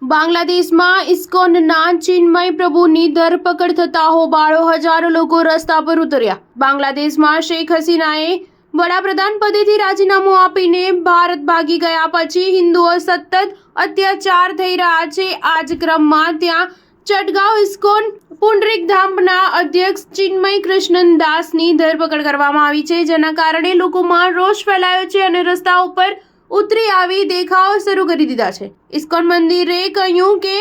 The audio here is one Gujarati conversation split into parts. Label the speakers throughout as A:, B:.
A: બાંગ્લાદેશમાં ઇસ્કોનના ચિન્મય પ્રભુની ધરપકડ થતા હોબાળો, હજારો લોકો રસ્તા પર ઉતર્યા। બાંગ્લાદેશમાં શેખ હસીનાએ વડાપ્રધાન પદેથી રાજીનામું આપીને ભારત ભાગી ગયા પછી હિન્દુઓ સતત અત્યાચાર થઈ રહ્યા છે। આ જ ક્રમમાં ત્યાં ચટગાંવ ઇસ્કોન પુંડરીકધામના અધ્યક્ષ ચિન્મય કૃષ્ણન દાસની ધરપકડ કરવામાં આવી છે, જેના કારણે લોકોમાં રોષ ફેલાયો છે અને રસ્તા ઉપર ઉતરી આવી દેખાવ શરૂ કરી દીધા છે। ઇસ્કોન મંદિરે કહ્યું કે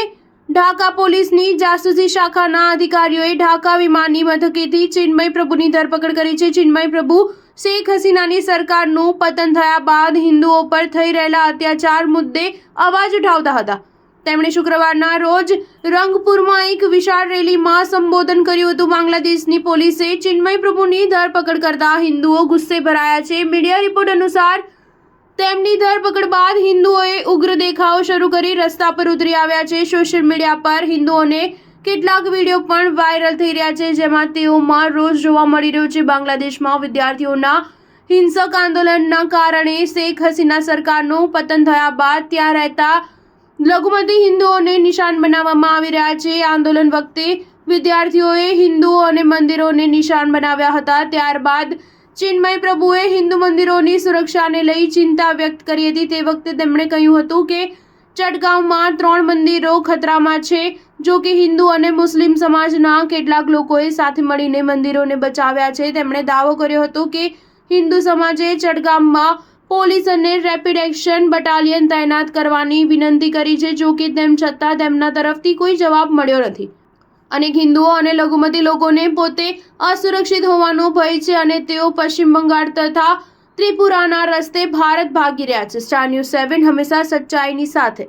A: ઢાકા પોલીસની જાસૂસી શાખાના અધિકારીઓએ ઢાકા વિમાની મથકેથી ચિન્મય પ્રભુની ધરપકડ કરી છે। ચિન્મય પ્રભુ શેખ હસીનાની સરકારનું પતન થયા બાદ હિન્દુઓ પર થઈ રહેલા અત્યાચાર મુદ્દે અવાજ ઉઠાવતા હતા। તેમણે શુક્રવારના રોજ રંગપુરમાં એક વિશાળ રેલીમાં સંબોધન કર્યું હતું। બાંગ્લાદેશની પોલીસે ચિન્મય પ્રભુની ધરપકડ કરતા હિન્દુઓ ગુસ્સે ભરાયા છે। મીડિયા રિપોર્ટ અનુસાર તેમની ધરપકડ બાદ હિન્દુઓએ ઉગ્ર દેખાવો શરૂ કરી રસ્તા પર ઉતરી આવ્યા છે। સોશિયલ મીડિયા પર હિન્દુઓને કેટલાક વિડીયો પણ વાયરલ થઈ રહ્યા છે, જેમાં તેઓમાં રોષ જોવા મળી રહ્યો છે। બાંગ્લાદેશમાં વિદ્યાર્થીઓના હિંસક આંદોલનના કારણે શેખ હસીના સરકારનું પતન થયા બાદ ત્યાં રહેતા લઘુમતી હિન્દુઓને નિશાન બનાવવામાં આવી રહ્યા છે। આંદોલન વખતે વિદ્યાર્થીઓએ હિન્દુઓ અને મંદિરોને નિશાન બનાવ્યા હતા। ત્યારબાદ ચિન્મય પ્રભુએ હિન્દુ મંદિરોની સુરક્ષાને લઈ ચિંતા વ્યક્ત કરી હતી। તે વખતે તેમણે કહ્યું હતું કે ચટગાંવમાં 3 મંદિરો ખતરામાં છે। જો કે હિન્દુ અને મુસ્લિમ સમાજના કેટલાક લોકોએ સાથે મળીને મંદિરોને બચાવ્યા છે। તેમણે દાવો કર્યો હતો કે હિન્દુ સમાજે ચટગામમાં પોલીસ અને રેપિડ એક્શન બટાલિયન તૈનાત કરવાની વિનંતી કરી છે। જો કે તેમ છતાં તેમના તરફથી કોઈ જવાબ મળ્યો નથી। અનેક હિન્દુઓ અને લઘુમતી લોકોને પોતે અસુરક્ષિત હોવાનો ભય છે અને તેઓ પશ્ચિમ બંગાળ તથા ત્રિપુરાના રસ્તે ભારત ભાગી રહ્યા છે। સ્ટાર ન્યૂઝ 7 હંમેશા સચ્ચાઈની સાથે।